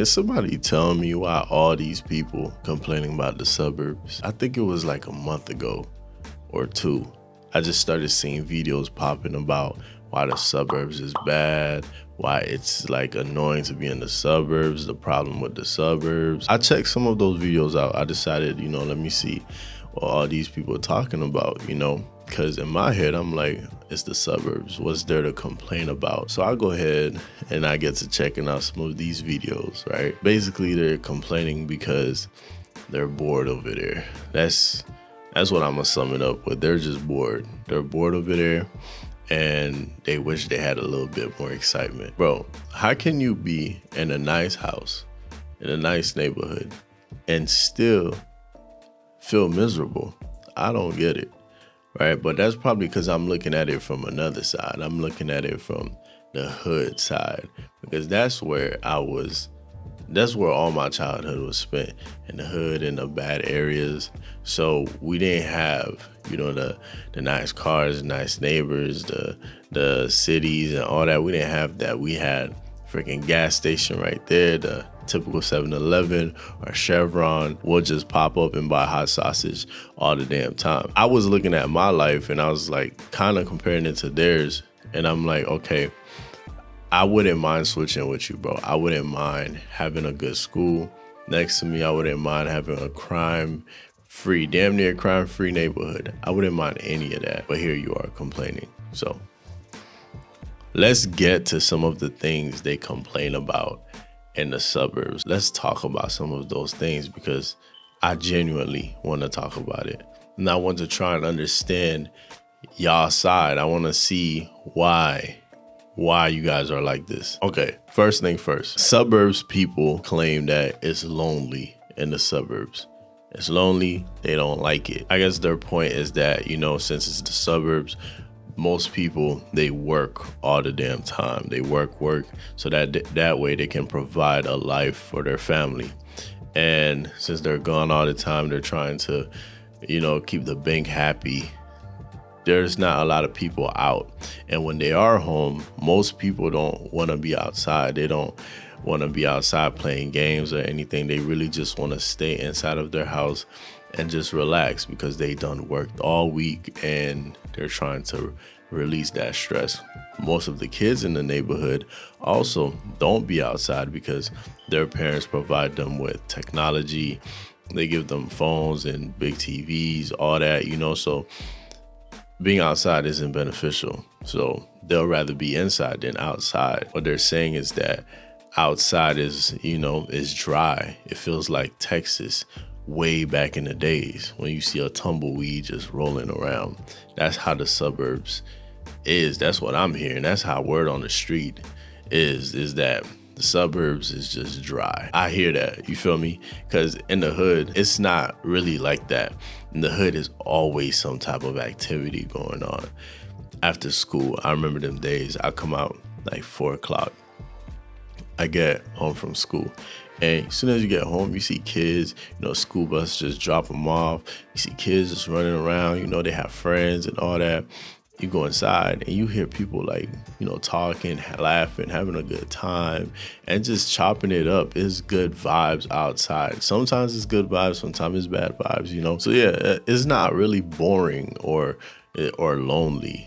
Can somebody tell me why all these people complaining about the suburbs? I think it was like a month ago or two. I just started seeing videos popping about why the suburbs is bad, why it's like annoying to be in the suburbs, the problem with the suburbs. I checked some of those videos out. I decided, let me see what all these people are talking about, because in my head, I'm like, it's the suburbs. What's there to complain about? So I go ahead and I get to checking out some of these videos, right? Basically, they're complaining because they're bored over there. That's what I'm gonna sum it up with. They're just bored. They're bored over there and they wish they had a little bit more excitement. Bro, how can you be in a nice house, in a nice neighborhood, and still feel miserable? I don't get it. Right, but that's probably because I'm looking at it from another side. I'm looking at it from the hood side, because that's where all my childhood was spent, in the hood, in the bad areas. So we didn't have, the nice cars, nice neighbors, the cities and all that. We didn't have that. We had freaking gas station right there, the typical 7-Eleven or Chevron. We'll just pop up and buy hot sausage all the damn time. I was looking at my life and I was like kind of comparing it to theirs, and I'm like, okay, I wouldn't mind switching with you, bro. I wouldn't mind having a good school next to me. I wouldn't mind having a crime-free, damn near crime-free neighborhood. I wouldn't mind any of that, but here you are complaining. So let's get to some of the things they complain about in the suburbs. Let's talk about some of those things, because I genuinely want to talk about it. And I want to try and understand y'all side. I want to see why you guys are like this. Okay, first thing first. Suburbs people claim that it's lonely in the suburbs. It's lonely, they don't like it. I guess their point is that, since it's the suburbs, most people, they work all the damn time. They work, so that way they can provide a life for their family. And since they're gone all the time, they're trying to, keep the bank happy. There's not a lot of people out. And when they are home, most people don't want to be outside. They don't want to be outside playing games or anything. They really just want to stay inside of their house and just relax, because they done worked all week and they're trying to release that stress. Most of the kids in the neighborhood also don't be outside because their parents provide them with technology. They give them phones and big TVs, all that, so being outside isn't beneficial. So they'll rather be inside than outside. What they're saying is that outside is dry. It feels like Texas way back in the days when you see a tumbleweed just rolling around. That's how the suburbs is. That's what I'm hearing. That's how word on the street is that the suburbs is just dry. I hear that, you feel me? Because in the hood, it's not really like that. In the hood is always some type of activity going on. After school, I remember them days. I come out like 4 o'clock. I get home from school, and as soon as you get home, you see kids, school bus just drop them off. You see kids just running around, they have friends and all that. You go inside and you hear people talking, laughing, having a good time, and just chopping it up. It's good vibes outside. Sometimes it's good vibes, sometimes it's bad vibes, So yeah, it's not really boring or lonely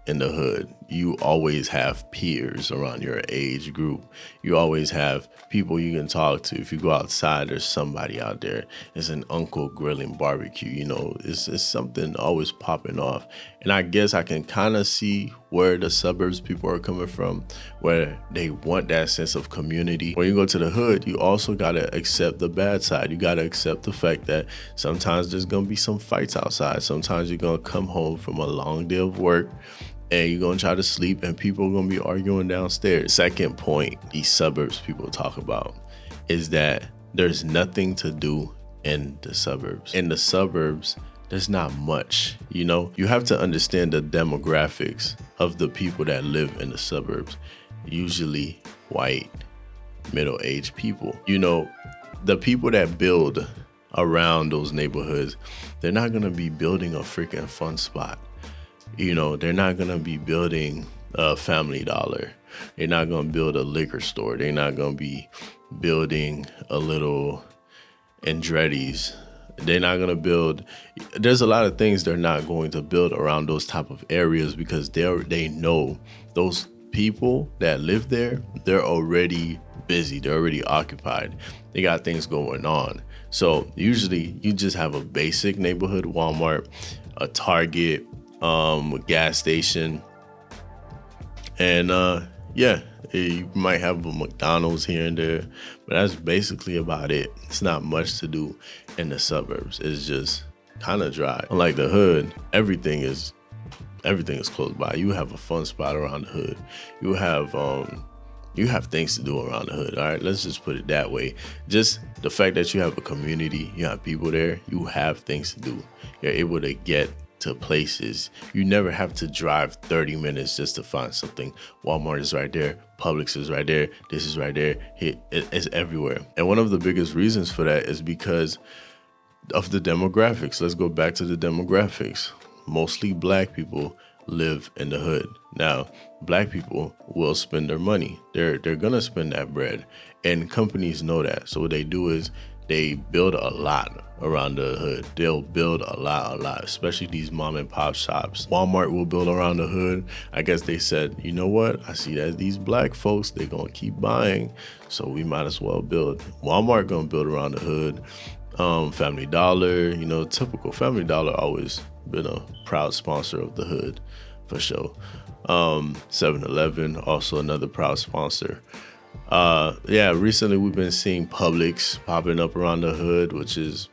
in the hood. You always have peers around your age group. You always have people you can talk to. If you go outside, there's somebody out there. It's an uncle grilling barbecue, it's something always popping off. And I guess I can kind of see where the suburbs people are coming from, where they want that sense of community. When you go to the hood, you also got to accept the bad side. You got to accept the fact that sometimes there's going to be some fights outside. Sometimes you're going to come home from a long day of work and you're going to try to sleep and people are going to be arguing downstairs. Second point these suburbs people talk about is that there's nothing to do in the suburbs. In the suburbs, there's not much, You have to understand the demographics of the people that live in the suburbs. Usually white, middle-aged people. The people that build around those neighborhoods, they're not going to be building a freaking fun spot. They're not going to be building a Family Dollar They're not going to build a liquor store. They're not going to be building a little Andretti's. They're not going to build. There's a lot of things they're not going to build around those type of areas because they know those people that live there, they're already busy. They're already occupied. They got things going on. So usually you just have a basic neighborhood Walmart, a Target, a gas station, and yeah, you might have a McDonald's here and there, but that's basically about it. It's not much to do in the suburbs. It's just kind of dry. Unlike the hood, everything is close by. You have a fun spot around the hood. You have things to do around the hood. All right, let's just put it that way. Just the fact that you have a community, you have people there, you have things to do. You're able to get to places. You never have to drive 30 minutes just to find something. Walmart is right there. Publix is right there. This is right there. It's everywhere. And one of the biggest reasons for that is because of the demographics. Let's go back to the demographics. Mostly black people live in the hood. Now, black people will spend their money. They're gonna spend that bread. And companies know that. So what they do is they build a lot around the hood. They'll build a lot, especially these mom and pop shops. Walmart will build around the hood. I guess they said, you know what? I see that these black folks, they're gonna keep buying, so we might as well build. Walmart gonna build around the hood. Family Dollar, typical. Family Dollar always been a proud sponsor of the hood, for sure. 7-Eleven, also another proud sponsor. Recently we've been seeing Publix popping up around the hood, which is,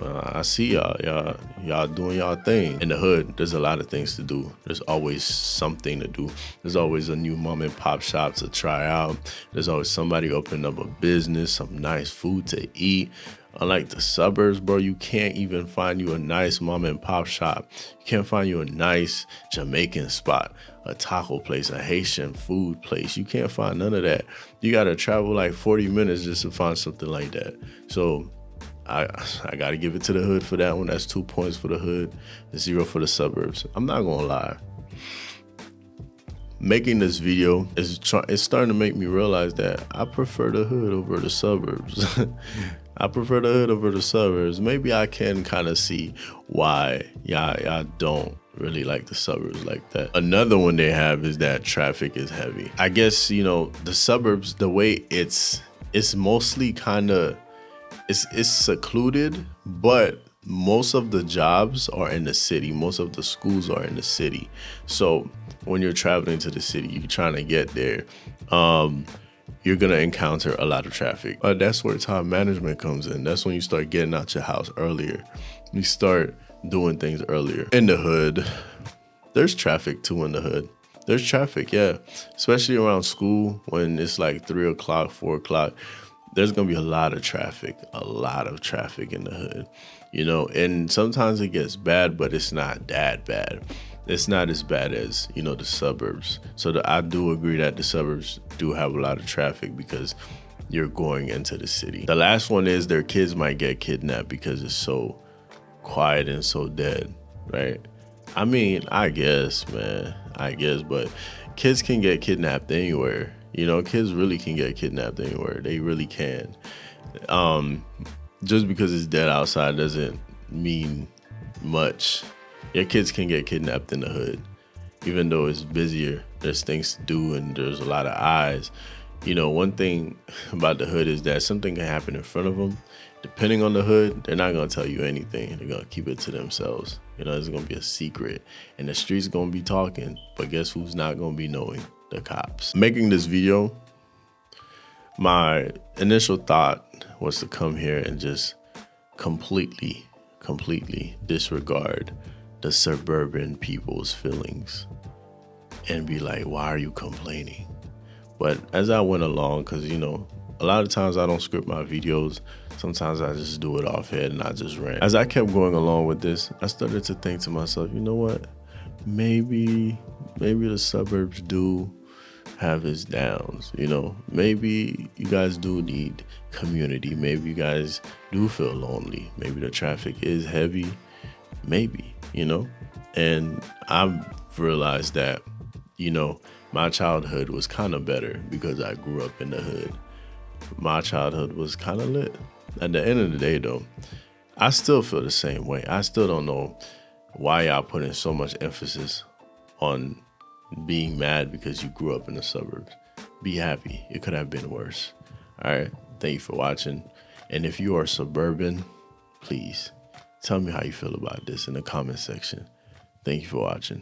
I see y'all doing y'all thing. In the hood, there's a lot of things to do. There's always something to do. There's always a new mom and pop shop to try out. There's always somebody opening up a business, some nice food to eat. Unlike the suburbs, bro, you can't even find you a nice mom and pop shop. You can't find you a nice Jamaican spot, a taco place, a Haitian food place. You can't find none of that. You got to travel like 40 minutes just to find something like that. So I got to give it to the hood for that one. That's 2 points for the hood, 0 for the suburbs. I'm not going to lie. Making this video is starting to make me realize that I prefer the hood over the suburbs. I prefer the hood over the suburbs. Maybe I can kind of see why y'all don't really like the suburbs like that. Another one they have is that traffic is heavy. I guess, the suburbs, the way it's mostly kind of, it's secluded, but most of the jobs are in the city. Most of the schools are in the city. So when you're traveling to the city, you're trying to get there, you're going to encounter a lot of traffic. That's where time management comes in. That's when you start getting out your house earlier. You start doing things earlier. In the hood, there's traffic too in the hood. There's traffic, yeah. Especially around school when it's like 3 o'clock, 4 o'clock. There's going to be a lot of traffic in the hood, and sometimes it gets bad, but it's not that bad. It's not as bad as, the suburbs. So I do agree that the suburbs do have a lot of traffic because you're going into the city. The last one is their kids might get kidnapped because it's so quiet and so dead, right? I mean, I guess, but kids can get kidnapped anywhere. Kids really can get kidnapped anywhere. They really can. Just because it's dead outside doesn't mean much. Your kids can get kidnapped in the hood. Even though it's busier, there's things to do and there's a lot of eyes. One thing about the hood is that something can happen in front of them. Depending on the hood, they're not going to tell you anything. They're going to keep it to themselves. It's going to be a secret. And the street's going to be talking. But guess who's not going to be knowing? The cops. Making this video, my initial thought was to come here and just completely disregard the suburban people's feelings and be like, why are you complaining? But as I went along, because a lot of times I don't script my videos. Sometimes I just do it off head and I just rant. As I kept going along with this, I started to think to myself, you know what? Maybe the suburbs do have its downs, maybe you guys do need community. Maybe you guys do feel lonely. Maybe the traffic is heavy, maybe, and I've realized that, My childhood was kind of better because I grew up in the hood. My childhood was kind of lit. At the end of the day, though, I still feel the same way. I still don't know why y'all putting so much emphasis on being mad because you grew up in the suburbs. Be happy. It could have been worse. All right. Thank you for watching. And if you are suburban, please tell me how you feel about this in the comment section. Thank you for watching.